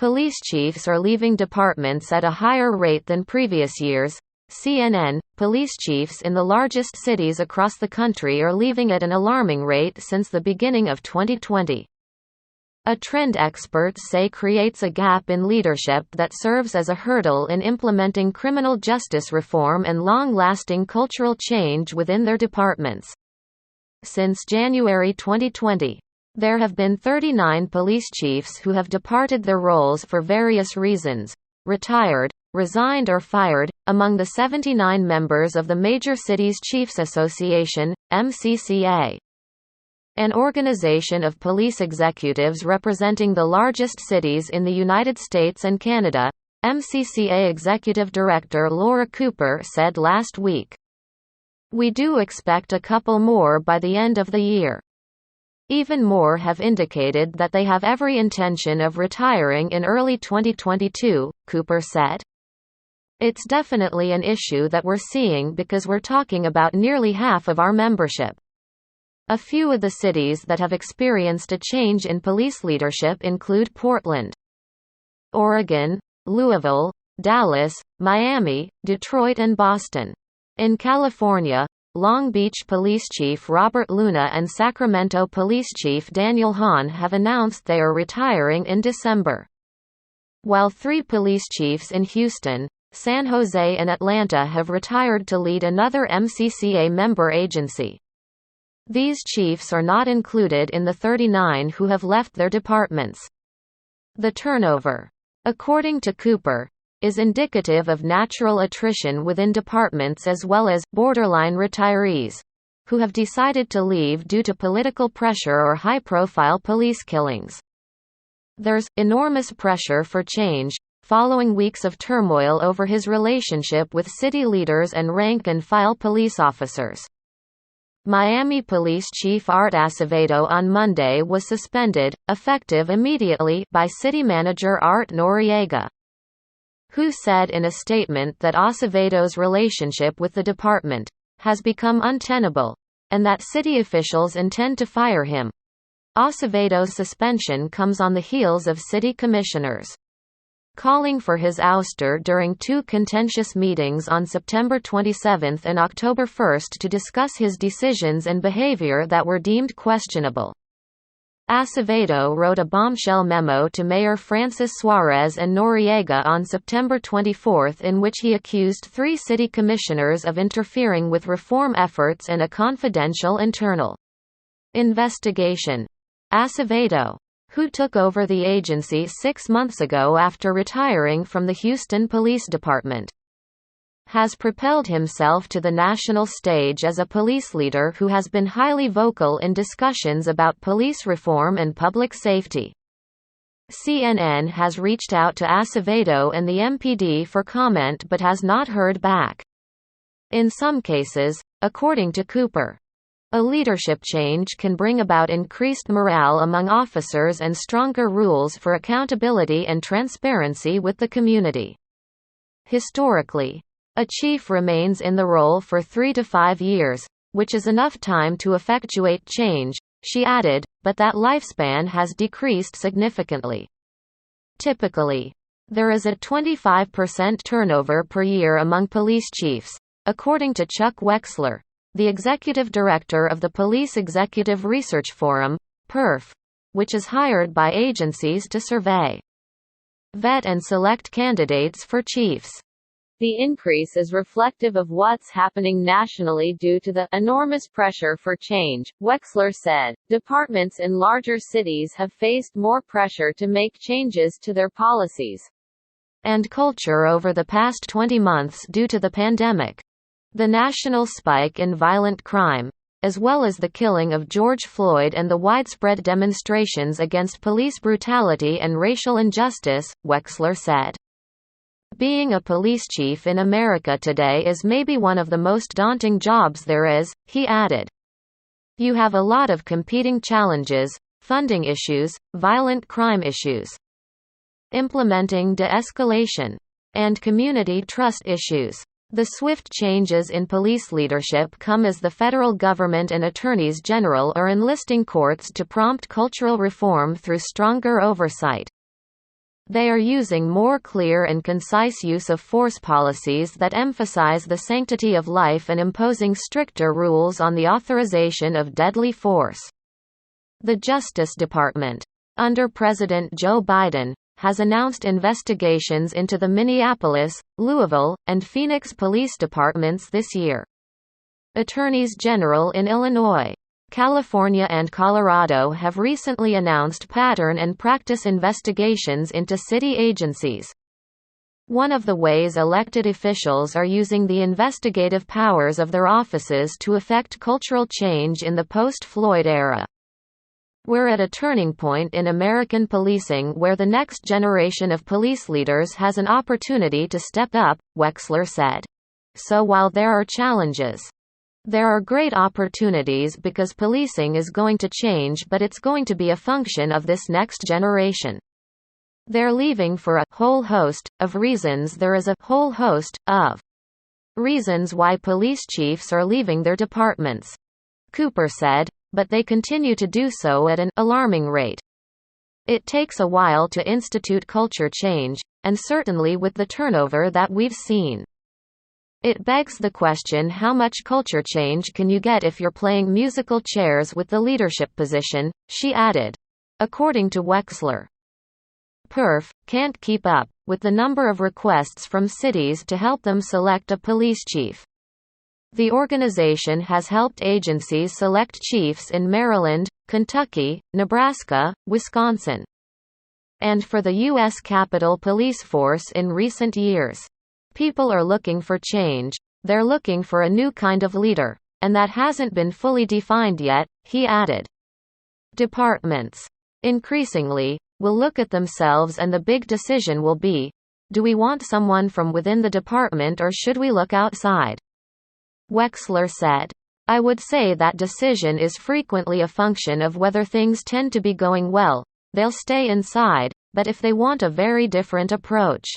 Police chiefs are leaving departments at a higher rate than previous years. CNN, police chiefs in the largest cities across the country are leaving at an alarming rate since the beginning of 2020. A trend experts say creates a gap in leadership that serves as a hurdle in implementing criminal justice reform and long-lasting cultural change within their departments. Since January 2020, there have been 39 police chiefs who have departed their roles for various reasons: retired, resigned or fired. Among the 79 members of the Major Cities Chiefs Association, MCCA, an organization of police executives representing the largest cities in the United States and Canada, MCCA Executive Director Laura Cooper said last week, "We do expect a couple more by the end of the year. Even more have indicated that they have every intention of retiring in early 2022, Cooper said. "It's definitely an issue that we're seeing because we're talking about nearly half of our membership." A few of the cities that have experienced a change in police leadership include Portland, Oregon, Louisville, Dallas, Miami, Detroit and Boston. In California, Long Beach Police Chief Robert Luna and Sacramento Police Chief Daniel Hahn have announced they are retiring in December. While 3 police chiefs in Houston, San Jose and Atlanta have retired to lead another MCCA member agency. These chiefs are not included in the 39 who have left their departments. The turnover, according to Cooper, is indicative of natural attrition within departments as well as borderline retirees who have decided to leave due to political pressure or high-profile police killings. There's enormous pressure for change, following weeks of turmoil over his relationship with city leaders and rank-and-file police officers. Miami Police Chief Art Acevedo on Monday was suspended, effective immediately, by City Manager Art Noriega, who said in a statement that Acevedo's relationship with the department has become untenable, and that city officials intend to fire him. Acevedo's suspension comes on the heels of city commissioners calling for his ouster during 2 contentious meetings on September 27 and October 1 to discuss his decisions and behavior that were deemed questionable. Acevedo wrote a bombshell memo to Mayor Francis Suarez and Noriega on September 24 in which he accused 3 city commissioners of interfering with reform efforts and a confidential internal investigation. Acevedo, who took over the agency 6 months ago after retiring from the Houston Police Department, has propelled himself to the national stage as a police leader who has been highly vocal in discussions about police reform and public safety. CNN has reached out to Acevedo and the MPD for comment but has not heard back. In some cases, according to Cooper, a leadership change can bring about increased morale among officers and stronger rules for accountability and transparency with the community. Historically, a chief remains in the role for 3 to 5 years, which is enough time to effectuate change, she added, but that lifespan has decreased significantly. Typically, there is a 25% turnover per year among police chiefs, according to Chuck Wexler, the executive director of the Police Executive Research Forum, PERF, which is hired by agencies to survey, vet and select candidates for chiefs. The increase is reflective of what's happening nationally due to the enormous pressure for change, Wexler said. Departments in larger cities have faced more pressure to make changes to their policies and culture over the past 20 months due to the pandemic. The national spike in violent crime, as well as the killing of George Floyd and the widespread demonstrations against police brutality and racial injustice, Wexler said. Being a police chief in America today is maybe one of the most daunting jobs there is, he added. You have a lot of competing challenges, funding issues, violent crime issues, implementing de-escalation, and community trust issues. The swift changes in police leadership come as the federal government and attorneys general are enlisting courts to prompt cultural reform through stronger oversight. They are using more clear and concise use of force policies that emphasize the sanctity of life and imposing stricter rules on the authorization of deadly force. The Justice Department, under President Joe Biden, has announced investigations into the Minneapolis, Louisville, and Phoenix police departments this year. Attorneys general in Illinois, California and Colorado have recently announced pattern and practice investigations into city agencies. One of the ways elected officials are using the investigative powers of their offices to effect cultural change in the post-Floyd era. We're at a turning point in American policing where the next generation of police leaders has an opportunity to step up, Wexler said. So while there are challenges, there are great opportunities because policing is going to change, but it's going to be a function of this next generation. They're leaving for a whole host of reasons. There is a whole host of reasons why police chiefs are leaving their departments, Cooper said, but they continue to do so at an alarming rate. It takes a while to institute culture change, and certainly with the turnover that we've seen, it begs the question, how much culture change can you get if you're playing musical chairs with the leadership position, she added. According to Wexler, PERF can't keep up with the number of requests from cities to help them select a police chief. The organization has helped agencies select chiefs in Maryland, Kentucky, Nebraska, Wisconsin, and for the U.S. Capitol Police Force in recent years. People are looking for change. They're looking for a new kind of leader, and that hasn't been fully defined yet, he added. Departments, increasingly, will look at themselves, and the big decision will be, do we want someone from within the department or should we look outside? Wexler said. I would say that decision is frequently a function of whether things tend to be going well, they'll stay inside, but if they want a very different approach,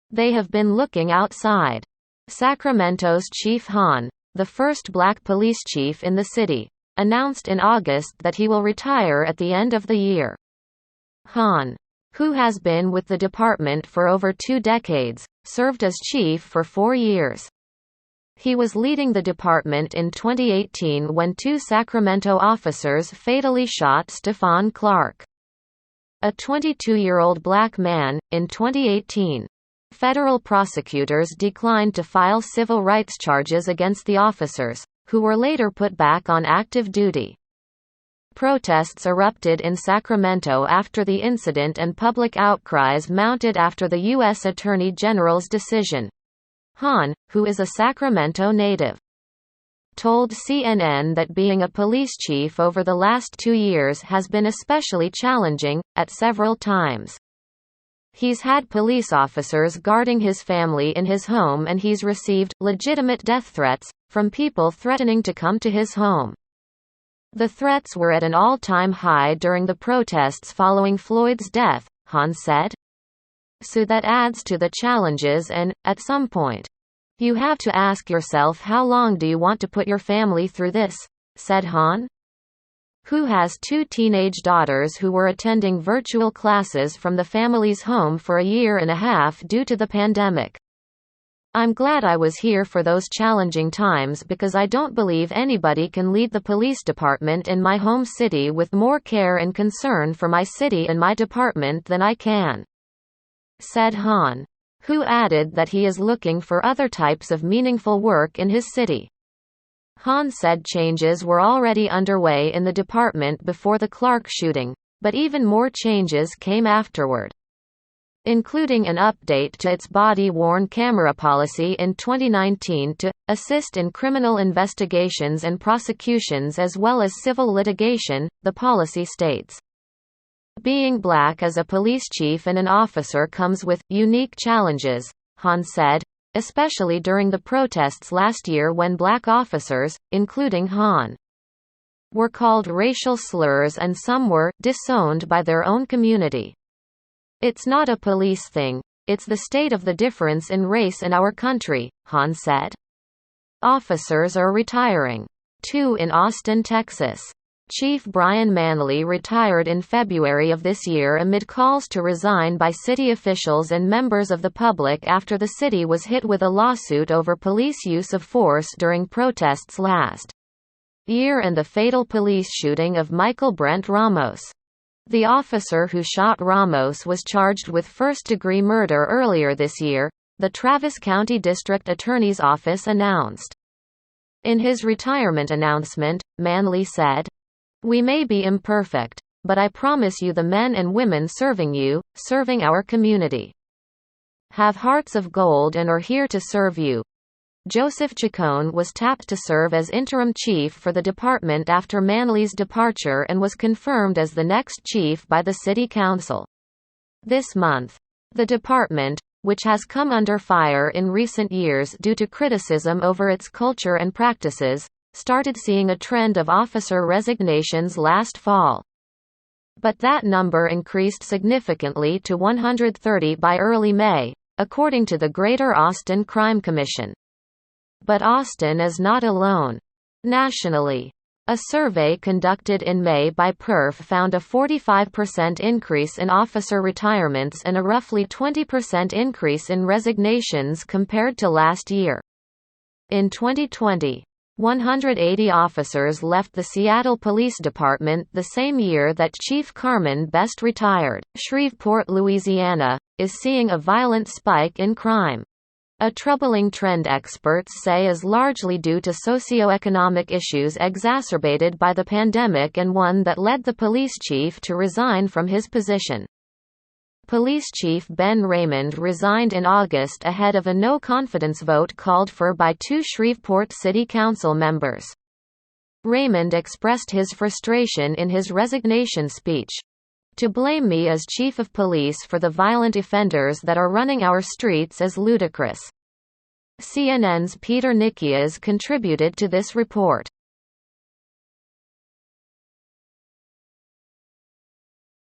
they have been looking outside. Sacramento's Chief Hahn, the first black police chief in the city, announced in August that he will retire at the end of the year. Hahn, who has been with the department for over 2 decades, served as chief for 4 years. He was leading the department in 2018 when 2 Sacramento officers fatally shot Stephon Clark, a 22-year-old black man, in 2018. Federal prosecutors declined to file civil rights charges against the officers, who were later put back on active duty. Protests erupted in Sacramento after the incident and public outcries mounted after the U.S. Attorney General's decision. Hahn, who is a Sacramento native, told CNN that being a police chief over the last 2 years has been especially challenging, at several times. He's had police officers guarding his family in his home, and he's received legitimate death threats from people threatening to come to his home. The threats were at an all-time high during the protests following Floyd's death, Hahn said. So that adds to the challenges, and, at some point, you have to ask yourself, how long do you want to put your family through this, said Hahn, who has 2 teenage daughters who were attending virtual classes from the family's home for a year and a half due to the pandemic. I'm glad I was here for those challenging times because I don't believe anybody can lead the police department in my home city with more care and concern for my city and my department than I can, said Hahn, who added that he is looking for other types of meaningful work in his city. Hahn said changes were already underway in the department before the Clark shooting, but even more changes came afterward, including an update to its body-worn camera policy in 2019 to assist in criminal investigations and prosecutions as well as civil litigation, the policy states. Being black as a police chief and an officer comes with unique challenges, Hahn said, especially during the protests last year when black officers, including Hahn, were called racial slurs and some were disowned by their own community. It's not a police thing, it's the state of the difference in race in our country, Hahn said. Officers are retiring. 2 in Austin, Texas. Chief Brian Manley retired in February of this year amid calls to resign by city officials and members of the public after the city was hit with a lawsuit over police use of force during protests last year and the fatal police shooting of Michael Brent Ramos. The officer who shot Ramos was charged with first-degree murder earlier this year, the Travis County District Attorney's Office announced. In his retirement announcement, Manley said, "We may be imperfect, but I promise you the men and women serving our community, have hearts of gold and are here to serve you." Joseph Chacon was tapped to serve as interim chief for the department after Manley's departure and was confirmed as the next chief by the City Council. This month, the department, which has come under fire in recent years due to criticism over its culture and practices, started seeing a trend of officer resignations last fall. But that number increased significantly to 130 by early May, according to the Greater Austin Crime Commission. But Austin is not alone. Nationally, a survey conducted in May by PERF found a 45% increase in officer retirements and a roughly 20% increase in resignations compared to last year. In 2020, 180 officers left the Seattle Police Department the same year that Chief Carmen Best retired. Shreveport, Louisiana, is seeing a violent spike in crime. A troubling trend experts say is largely due to socioeconomic issues exacerbated by the pandemic and one that led the police chief to resign from his position. Police Chief Ben Raymond resigned in August ahead of a no-confidence vote called for by 2 Shreveport City Council members. Raymond expressed his frustration in his resignation speech. "To blame me as chief of police for the violent offenders that are running our streets is ludicrous." CNN's Peter Nikias contributed to this report.